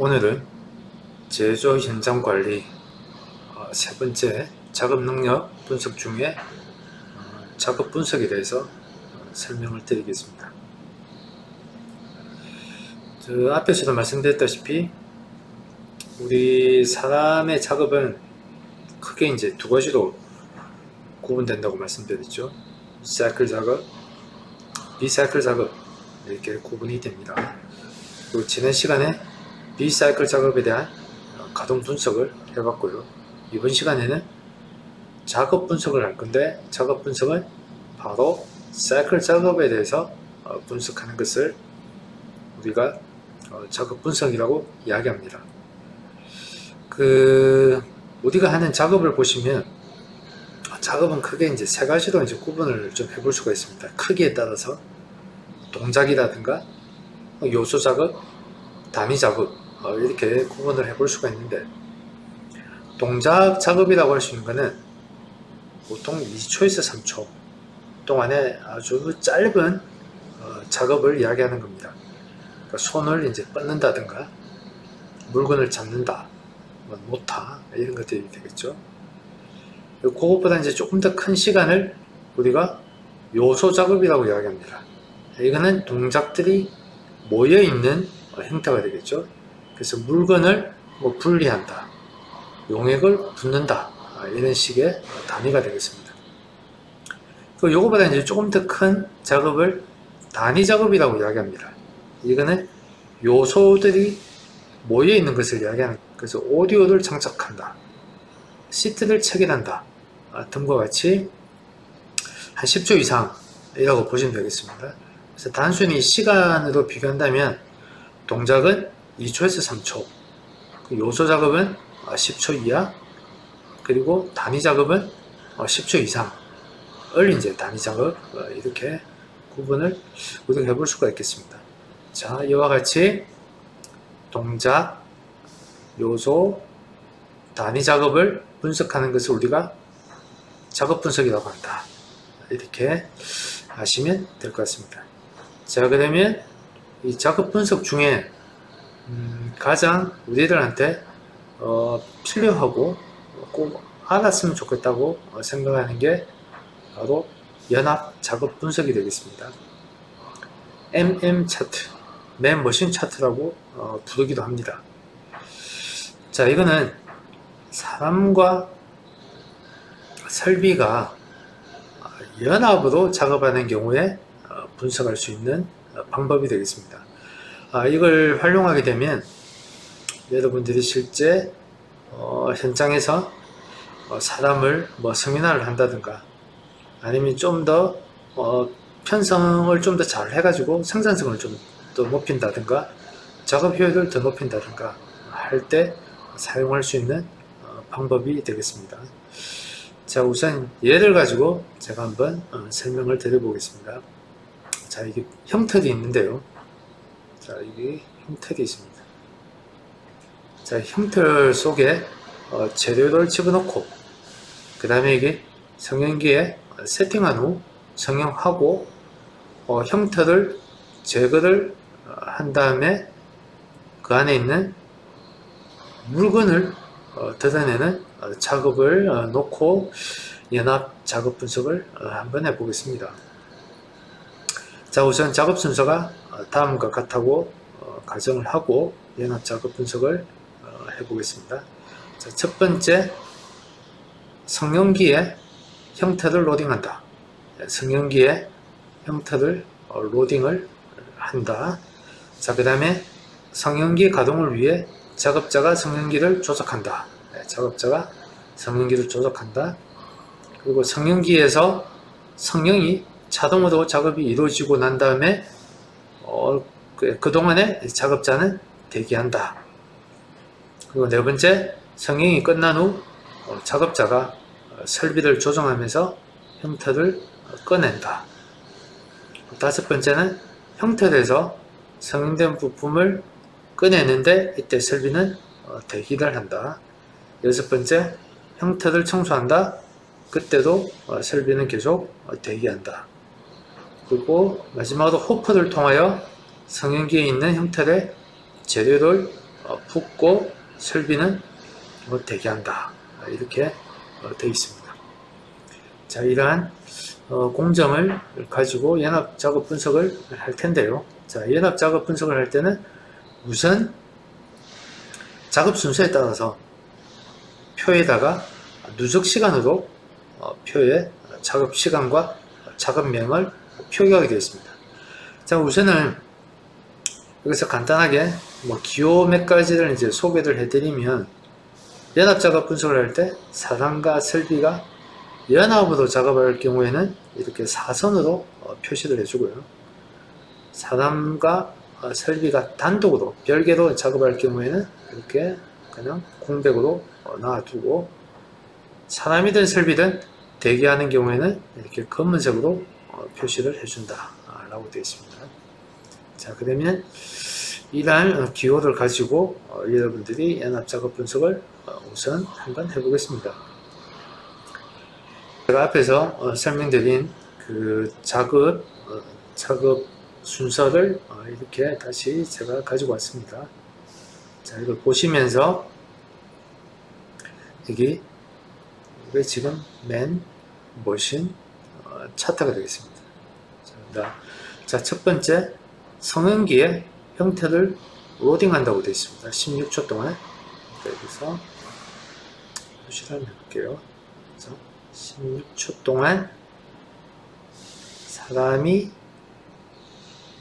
오늘은 제조 현장 관리 세 번째 작업 능력 분석 중에 작업 분석에 대해서 설명을 드리겠습니다. 앞에서도 말씀드렸다시피 우리 사람의 작업은 크게 이제 두 가지로 구분된다고 말씀드렸죠. 사이클 작업, 비사이클 작업 이렇게 구분이 됩니다. 그리고 지난 시간에 비사이클 작업에 대한 가동 분석을 해봤고요. 이번 시간에는 작업 분석을 할 건데 작업 분석은 바로 사이클 작업에 대해서 분석하는 것을 우리가 작업 분석이라고 이야기합니다. 우리가 하는 작업을 보시면 작업은 크게 이제 세 가지로 이제 구분을 좀 해볼 수가 있습니다. 크기에 따라서 동작이라든가 요소 작업, 단위 작업 이렇게 구분을 해볼 수가 있는데, 동작 작업이라고 할 수 있는 것은 보통 2초에서 3초 동안에 아주 짧은 작업을 이야기하는 겁니다. 그러니까 손을 이제 뻗는다든가 물건을 잡는다, 놓다 이런 것들이 되겠죠. 그것보다 이제 조금 더 큰 시간을 우리가 요소 작업이라고 이야기합니다. 이거는 동작들이 모여 있는 형태가 되겠죠. 그래서 물건을 분리한다, 용액을 붓는다 이런 식의 단위가 되겠습니다. 요거보다 이제 조금 더 큰 작업을 단위 작업이라고 이야기합니다. 이거는 요소들이 모여 있는 것을 이야기하는, 그래서 오디오를 장착한다, 시트를 체결한다 등과 같이 한 10초 이상이라고 보시면 되겠습니다. 그래서 단순히 시간으로 비교한다면 동작은 2초에서 3초, 요소 작업은 10초 이하, 그리고 단위 작업은 10초 이상을 이제 단위 작업 이렇게 구분을 우리가 해볼 수가 있겠습니다. 자, 이와 같이 동작, 요소, 단위 작업을 분석하는 것을 우리가 작업 분석이라고 한다, 이렇게 아시면 될 것 같습니다. 자, 그러면 이 작업 분석 중에 가장 우리들한테 필요하고 꼭 알았으면 좋겠다고 생각하는 게 바로 연합 작업 분석이 되겠습니다. MM 차트, 맨 머신 차트라고 부르기도 합니다. 자, 이거는 사람과 설비가 연합으로 작업하는 경우에 분석할 수 있는 방법이 되겠습니다. 이걸 활용하게 되면 여러분들이 실제 현장에서 사람을 승인화를 한다든가, 아니면 좀 더 편성을 좀 더 잘 해가지고 생산성을 좀 더 높인다든가, 작업 효율을 더 높인다든가 할 때 사용할 수 있는 방법이 되겠습니다. 자, 우선 예를 가지고 제가 한번 설명을 드려보겠습니다. 자, 이게 형틀이 있는데요. 자, 이게 형틀이 있습니다. 자, 형틀 속에 재료를 집어넣고, 그 다음에 이게 성형기에 세팅한 후 성형하고 형틀을 제거를 한 다음에 그 안에 있는 물건을 뜯어내는 작업을 놓고 연합 작업 분석을 한번 해보겠습니다. 자, 우선 작업 순서가 다음과 같다고 가정을 하고 연합 작업 분석을 해보겠습니다. 자, 첫 번째, 성형기에 형태를 로딩한다. 성형기에 형태를 로딩을 한다. 자, 그 다음에 성형기 가동을 위해 작업자가 성형기를 조작한다. 작업자가 성형기를 조작한다. 그리고 성형기에서 성형이 자동으로 작업이 이루어지고 난 다음에 그동안에 작업자는 대기한다. 그리고 네 번째, 성형이 끝난 후 작업자가 설비를 조정하면서 형태를 꺼낸다. 다섯 번째는 형태에서 성형된 부품을 꺼내는데 이때 설비는 대기를 한다. 여섯 번째, 형태를 청소한다. 그때도 설비는 계속 대기한다. 그리고 마지막으로 호프를 통하여 성형기에 있는 형태의 재료를 붓고 설비는 대기한다. 이렇게 되어 있습니다. 자, 이러한 공정을 가지고 연합 작업 분석을 할 텐데요. 자, 연합 작업 분석을 할 때는 우선 작업 순서에 따라서 표에다가 누적 시간으로 표에 작업 시간과 작업명을 표기하게 되어 있습니다. 자, 우선은 여기서 간단하게 기호 몇 가지를 이제 소개를 해드리면, 연합 작업 분석을 할 때 사람과 설비가 연합으로 작업할 경우에는 이렇게 사선으로 표시를 해주고요. 사람과 설비가 단독으로 별개로 작업할 경우에는 이렇게 그냥 공백으로 놔두고, 사람이든 설비든 대기하는 경우에는 이렇게 검은색으로 표시를 해준다 라고 되어 있습니다. 자, 그러면 이러한 기호를 가지고 여러분들이 연합 작업 분석을 우선 한번 해보겠습니다. 제가 앞에서 설명드린 그 작업 순서를 이렇게 다시 제가 가지고 왔습니다. 자, 이걸 보시면서 여기 지금 맨 머신 차트가 되겠습니다. 자, 첫 번째 성형기의 형태를 로딩한다고 되어 있습니다. 16초 동안. 여기서 표시를 한번 해볼게요. 16초 동안 사람이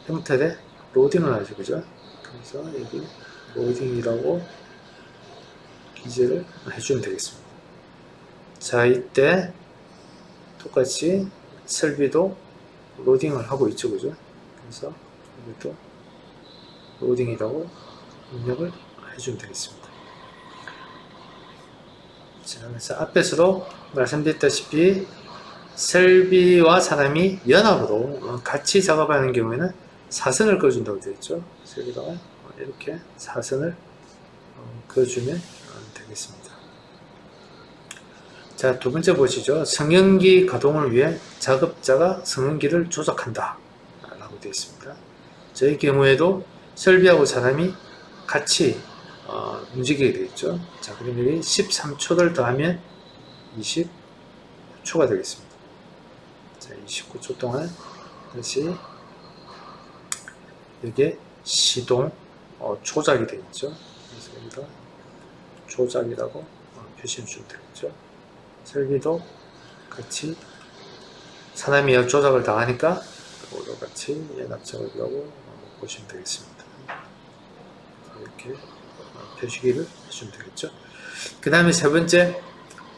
형태를 로딩을 하죠. 그죠? 그래서 여기 로딩이라고 기재를 해주면 되겠습니다. 자, 이때 똑같이 설비도 로딩을 하고 있죠. 그죠? 그래서 여기도 로딩이라고 입력을 해주면 되겠습니다. 자, 그래서 앞에서도 말씀드렸다시피 설비와 사람이 연합으로 같이 작업하는 경우에는 사선을 그어준다고 되어 있죠. 설비가 이렇게 사선을 그어주면 되겠습니다. 자, 두 번째 보시죠. 성형기 가동을 위해 작업자가 성형기를 조작한다 라고 되어 있습니다. 저희 경우에도 설비하고 사람이 같이 움직이게 되겠죠. 자, 그럼 여기 13초를 더하면 29초가 되겠습니다. 자, 29초 동안 다시 여기에 시동 조작이 되겠죠. 그래서 여기다 조작이라고 표시해 주면 되겠죠. 설비도 같이 사람이 조작을 당하니까 그거도 같이 연합 작업이라고 보시면 되겠습니다. 이렇게 표시기를 해주면 되겠죠. 그 다음에 세 번째,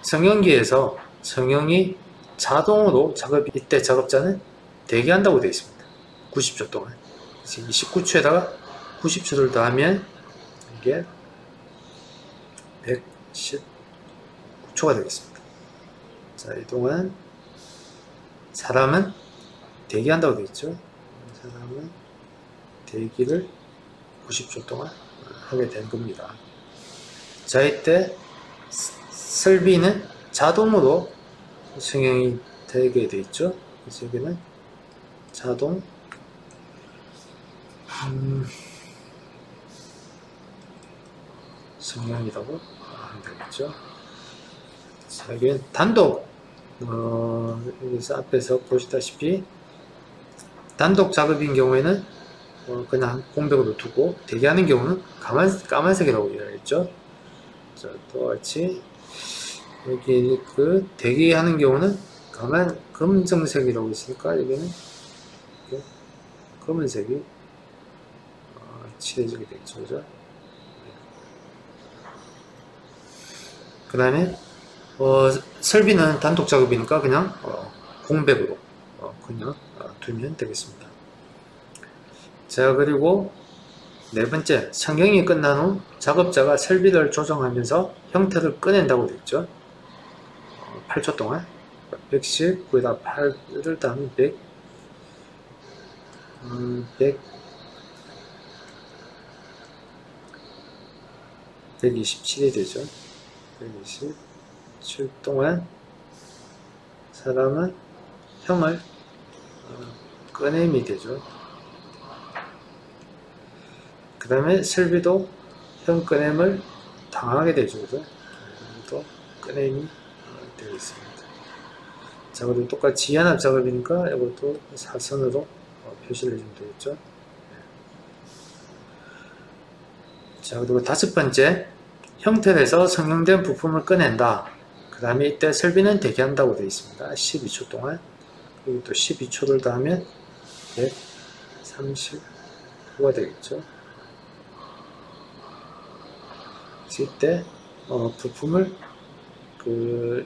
성형기에서 성형이 자동으로 이때 작업자는 대기한다고 되어 있습니다. 90초 동안. 29초에다가 90초를 더하면 이게 119초가 되겠습니다. 자, 이동안 사람은 대기한다고 되어 있죠. 사람은 대기를 90초 동안 하게 된 겁니다. 자, 이때 설비는 자동으로 성형이 되게 되어 있죠. 그래서 여기는 자동 성형이라고 하면 되겠죠. 자, 여기는 단독 여기서 앞에서 보시다시피 단독 작업인 경우에는 그냥 공백으로 두고, 대기하는 경우는 까만색이라고 이야기했죠. 자, 똑같이 여기 그 대기하는 경우는 검정색이라고 있으니까 여기는 검은색이 칠해지게 되겠죠. 그죠? 그 다음에 설비는 단독 작업이니까 그냥 공백으로 그냥 두면 되겠습니다. 자, 그리고 네 번째, 성형이 끝난 후 작업자가 설비를 조정하면서 형태를 꺼낸다고 되어 있죠. 8초 동안 110, 거기다 8을 더하면 127이 되죠. 127 동안 사람은 형을 꺼냄이 되죠. 그 다음에 설비도 형 꺼냄을 당하게 되죠. 그죠? 또 꺼냄이 되어 있습니다. 자, 그리고 똑같이 연합 작업이니까 이것도 사선으로 표시를 해주면 되겠죠. 자, 그리고 다섯 번째, 형틀에서 성형된 부품을 꺼낸다. 그 다음에 이때 설비는 대기한다고 되어 있습니다. 12초 동안. 그리고 또 12초를 더하면 135가 되겠죠. 이때 부품을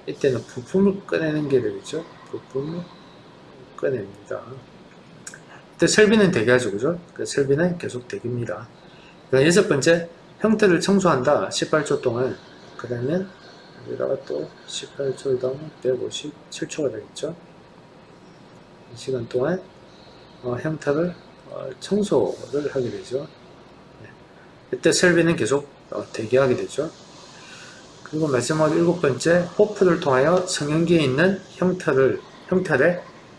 이때는 부품을 꺼내는 게 되겠죠. 부품을 꺼냅니다. 이때 설비는 대기하죠, 그죠? 그 설비는 계속 대기입니다. 여섯 번째, 형태를 청소한다. 18초 동안. 그러면 여기다가 또 18초를 더하면 157초가 되겠죠. 이 시간 동안 형태를 청소를 하게 되죠. 이때 설비는 계속 대기하게 되죠. 그리고 마지막으로 일곱 번째, 호프를 통하여 성형기에 있는 형태에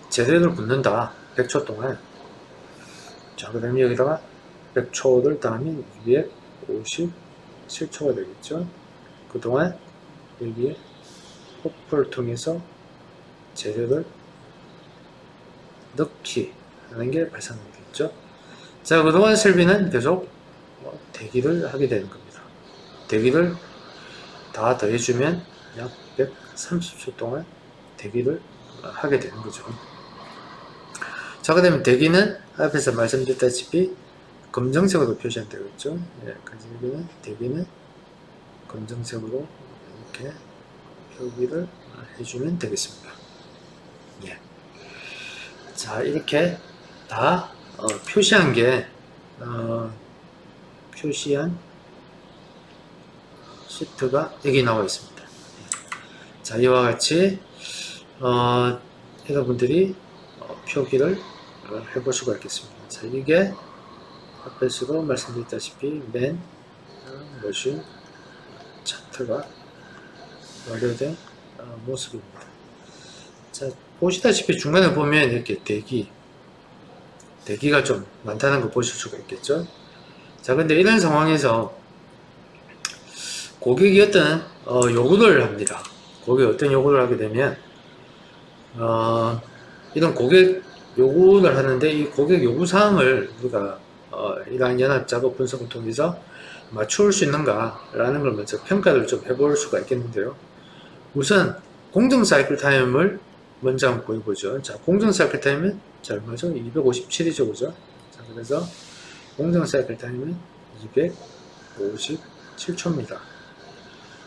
재료를 붓는다. 100초 동안. 자, 그 다음에 여기다가 100초를 더하면 257초가 되겠죠. 그동안 여기에 호프를 통해서 재료를 넣기 하는 게 발생되겠죠. 자, 그동안 설비는 계속 대기를 하게 되는 겁니다. 대기를 다 더해주면 약 130초 동안 대기를 하게 되는 거죠. 자, 그 다음에 대기는 앞에서 말씀드렸다시피 검정색으로 표시하면 되겠죠. 예, 그래서 여기는 대기는 검정색으로 이렇게 표기를 해주면 되겠습니다. 예. 자, 이렇게 다 표시한 시트가 여기 나와 있습니다. 자, 이와 같이 여러분들이 표기를 해볼 수가 있겠습니다. 자, 이게 앞에서도 말씀드렸다시피 맨 머신 차트가 완료된 모습입니다. 자, 보시다시피 중간에 보면 이렇게 대기가 좀 많다는 거 보실 수가 있겠죠. 자, 근데 이런 상황에서 고객이 어떤 요구를 합니다. 고객이 어떤 요구를 하게 되면 이런 고객 요구를 하는데 이 고객 요구사항을 우리가 이러한 연합작업 분석을 통해서 맞출 수 있는가 라는 걸 먼저 평가를 좀 해볼 수가 있겠는데요. 우선 공정 사이클 타임을 먼저 한번 보여보죠. 자, 공정 사이클 타임은 자, 얼마죠? 257이죠, 그죠? 자, 그래서 공정 사이클 타임은 257초입니다.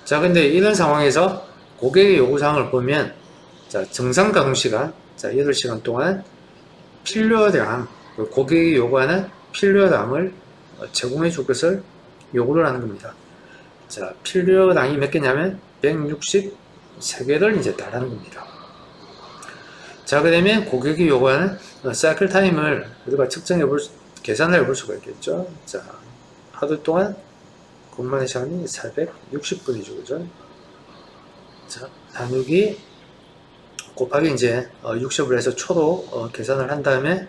자, 근데 이런 상황에서 고객의 요구사항을 보면, 자, 정상 가동시간, 자, 8시간 동안 필요량, 고객이 요구하는 필요량을 제공해 줄 것을 요구를 하는 겁니다. 자, 필요량이 몇 개냐면 163개를 이제 달하는 겁니다. 자, 그 다음에 고객이 요구하는 사이클 타임을 우리가 계산을 해볼 수가 있겠죠. 자, 하루 동안 근무하는 시간이 460분이죠, 그죠? 자, 나누기 곱하기 이제 60을 해서 초로 계산을 한 다음에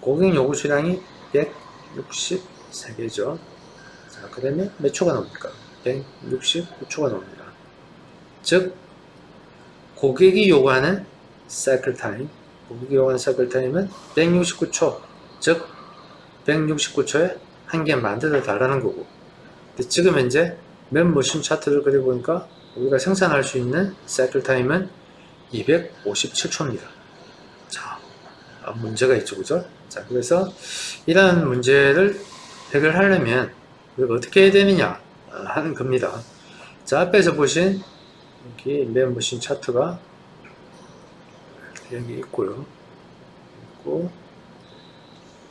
고객 요구 수량이 163개죠. 자, 그 다음에 몇 초가 나옵니까? 169초가 나옵니다. 즉, 고객이 요구하는 사이클 타임은 169초, 즉 169초에 한 개 만들어 달라는 거고, 근데 지금 현재 맨 머신 차트를 그려보니까 우리가 생산할 수 있는 사이클 타임은 257초입니다. 자, 문제가 있죠, 그죠? 자, 그래서 이러한 문제를 해결하려면 우리가 어떻게 해야 되느냐 하는 겁니다. 자, 앞에서 보신 여기 맨 머신 차트가 여기 있고요.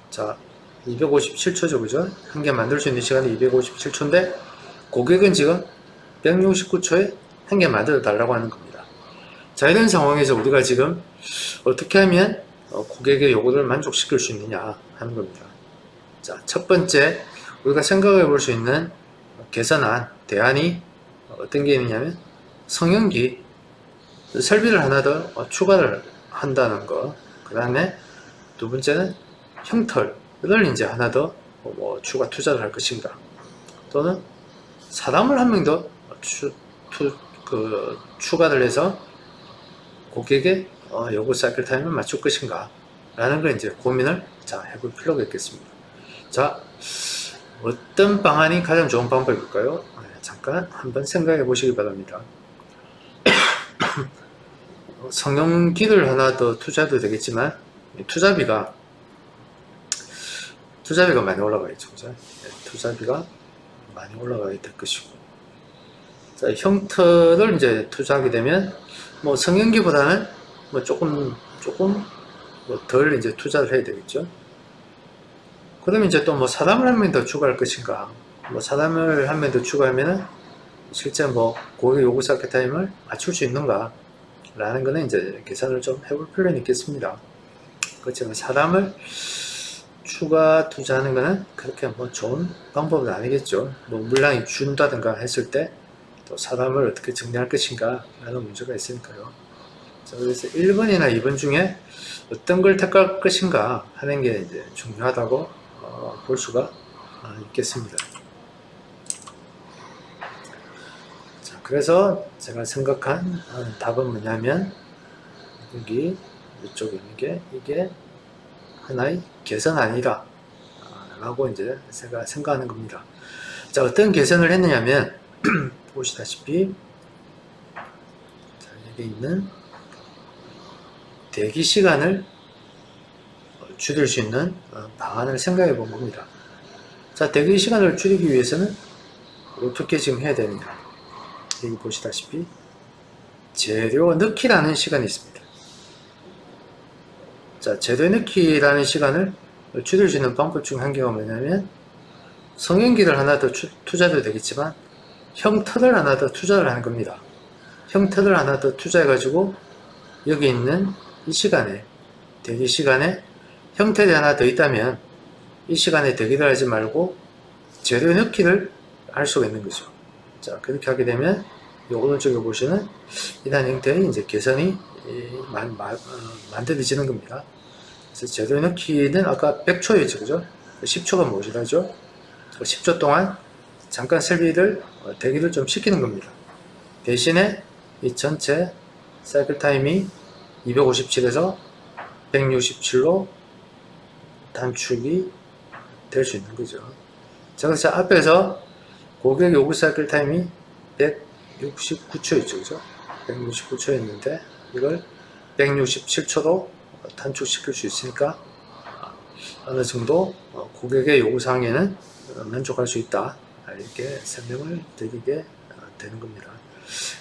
자, 257초죠, 그죠? 한 개 만들 수 있는 시간이 257초인데 고객은 지금 169초에 한 개 만들어 달라고 하는 겁니다. 자, 이런 상황에서 우리가 지금 어떻게 하면 고객의 요구를 만족시킬 수 있느냐 하는 겁니다. 자, 첫 번째 우리가 생각해 볼 수 있는 개선안, 대안이 어떤 게 있느냐면 성형기 설비를 하나 더 추가를 한다는 거. 그 다음에 두 번째는 형털을 이제 하나 더 추가 투자를 할 것인가, 또는 사람을 한 명 더 추가를 해서 고객의 요구 사이클 타임을 맞출 것인가 라는 걸 이제 고민을 해볼 필요가 있겠습니다. 자, 어떤 방안이 가장 좋은 방법일까요? 잠깐 한번 생각해 보시기 바랍니다. 성형기를 하나 더 투자도 되겠지만 투자비가 많이 올라가겠죠. 투자비가 많이 올라가게 될 것이고, 자, 흉터를 이제 투자하게 되면 뭐 성형기보다는 뭐 조금 덜 이제 투자를 해야 되겠죠. 그러면 이제 또 뭐 사람을 한 명 더 추가할 것인가, 뭐 사람을 한 명 더 추가하면은 실제 뭐 고객 요구 사이클 타임을 맞출 수 있는가 라는 거는 이제 계산을 좀 해볼 필요는 있겠습니다. 그렇지만 사람을 추가 투자하는 거는 그렇게 뭐 좋은 방법은 아니겠죠. 뭐 물량이 준다든가 했을 때 또 사람을 어떻게 정리할 것인가 라는 문제가 있으니까요. 자, 그래서 1번이나 2번 중에 어떤 걸 택할 것인가 하는 게 이제 중요하다고 볼 수가 있겠습니다. 자, 그래서 제가 생각한 답은 뭐냐면 여기 이쪽에 이게 하나의 개선 아니라 라고 이제 제가 생각하는 겁니다. 자, 어떤 개선을 했느냐면 보시다시피 자, 여기 있는 대기 시간을 줄일 수 있는 방안을 생각해 본 겁니다. 자, 대기 시간을 줄이기 위해서는 어떻게 지금 해야 되느냐. 여기 보시다시피 재료 넣기라는 시간이 있습니다. 자, 재료 넣기라는 시간을 줄일 수 있는 방법 중 한 개가 뭐냐면 성형기를 하나 더 투자도 되겠지만 형태를 하나 더 투자를 하는 겁니다. 형태를 하나 더 투자해 가지고 여기 있는 이 시간에, 대기 시간에 형태가 하나 더 있다면 이 시간에 대기를 하지 말고 재료 넣기를 할 수가 있는 거죠. 자, 그렇게 하게 되면 이 오른쪽에 보시는 이러한 형태의 이제 개선이 만들어지는 겁니다. 그래서 재료 넣기는 아까 100초였죠, 그죠? 10초가 무엇이라죠? 10초 동안 잠깐 설비를 대기를 좀 시키는 겁니다. 대신에 이 전체 사이클 타임이 257에서 167로 단축이 될 수 있는 거죠. 자, 그래서 앞에서 고객 요구 사이클 타임이 169초였죠, 그죠? 169초였는데 이걸 167초로 단축시킬 수 있으니까 어느 정도 고객의 요구사항에는 만족할 수 있다, 이렇게 설명을 드리게 되는 겁니다.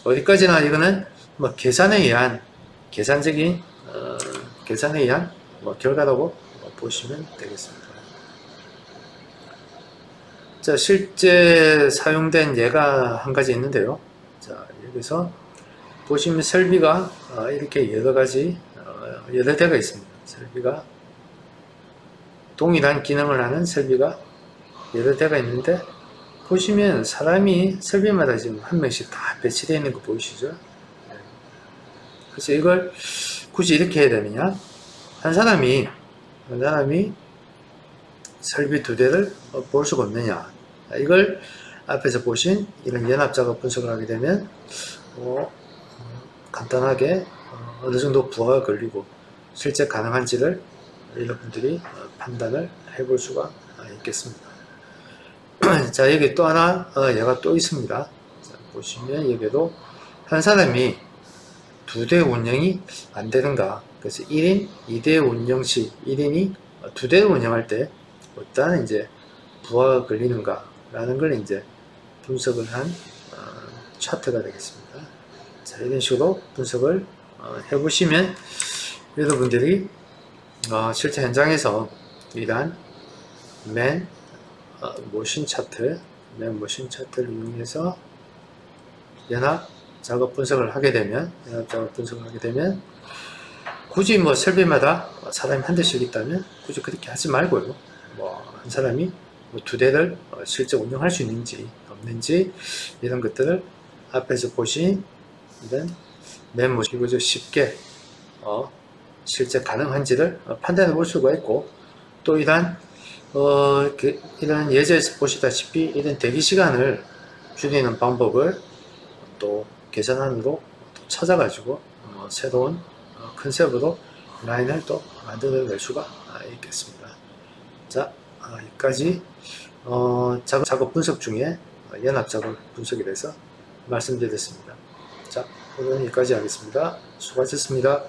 어디까지나 이거는 뭐 계산에 의한 계산에 의한 결과라고 보시면 되겠습니다. 자, 실제 사용된 예가 한 가지 있는데요. 자, 여기서 보시면 설비가 이렇게 여러 대가 있습니다. 설비가 동일한 기능을 하는 설비가 여러 대가 있는데, 보시면 사람이 설비마다 지금 한 명씩 다 배치되어 있는 거 보이시죠? 그래서 이걸 굳이 이렇게 해야 되느냐? 한 사람이 설비 두 대를 볼 수가 없느냐? 이걸 앞에서 보신 이런 연합작업 분석을 하게 되면 간단하게 어느 정도 부하가 걸리고 실제 가능한지를 여러분들이 판단을 해볼 수가 있겠습니다. 자, 여기 또 하나 예가 또 있습니다. 자, 보시면 여기도 한 사람이 두 대 운영이 안 되는가, 그래서 1인 2대 운영 시 1인이 두 대를 운영할 때 어떠한 이제 부하가 걸리는가 라는 걸 이제 분석을 한 차트가 되겠습니다. 자, 이런 식으로 분석을 해보시면 여러분들이 실제 현장에서 이러한 맨 모션 차트를 이용해서 연합 작업 분석을 하게 되면 굳이 뭐 설비마다 사람이 한 대씩 있다면 굳이 그렇게 하지 말고요. 한 사람이 두 대를 실제 운영할 수 있는지 없는지 이런 것들을 앞에서 보신 이런 맨 모션 쉽게 실제 가능한지를 판단해 볼 수가 있고, 또 이런 예제에서 보시다시피 이런 대기 시간을 줄이는 방법을 또 개선안으로 또 찾아가지고 새로운 컨셉으로 라인을 또 만들어낼 수가 있겠습니다. 자, 여기까지 작업 분석 중에 연합 작업 분석에 대해서 말씀드렸습니다. 자, 오늘은 여기까지 하겠습니다. 수고하셨습니다.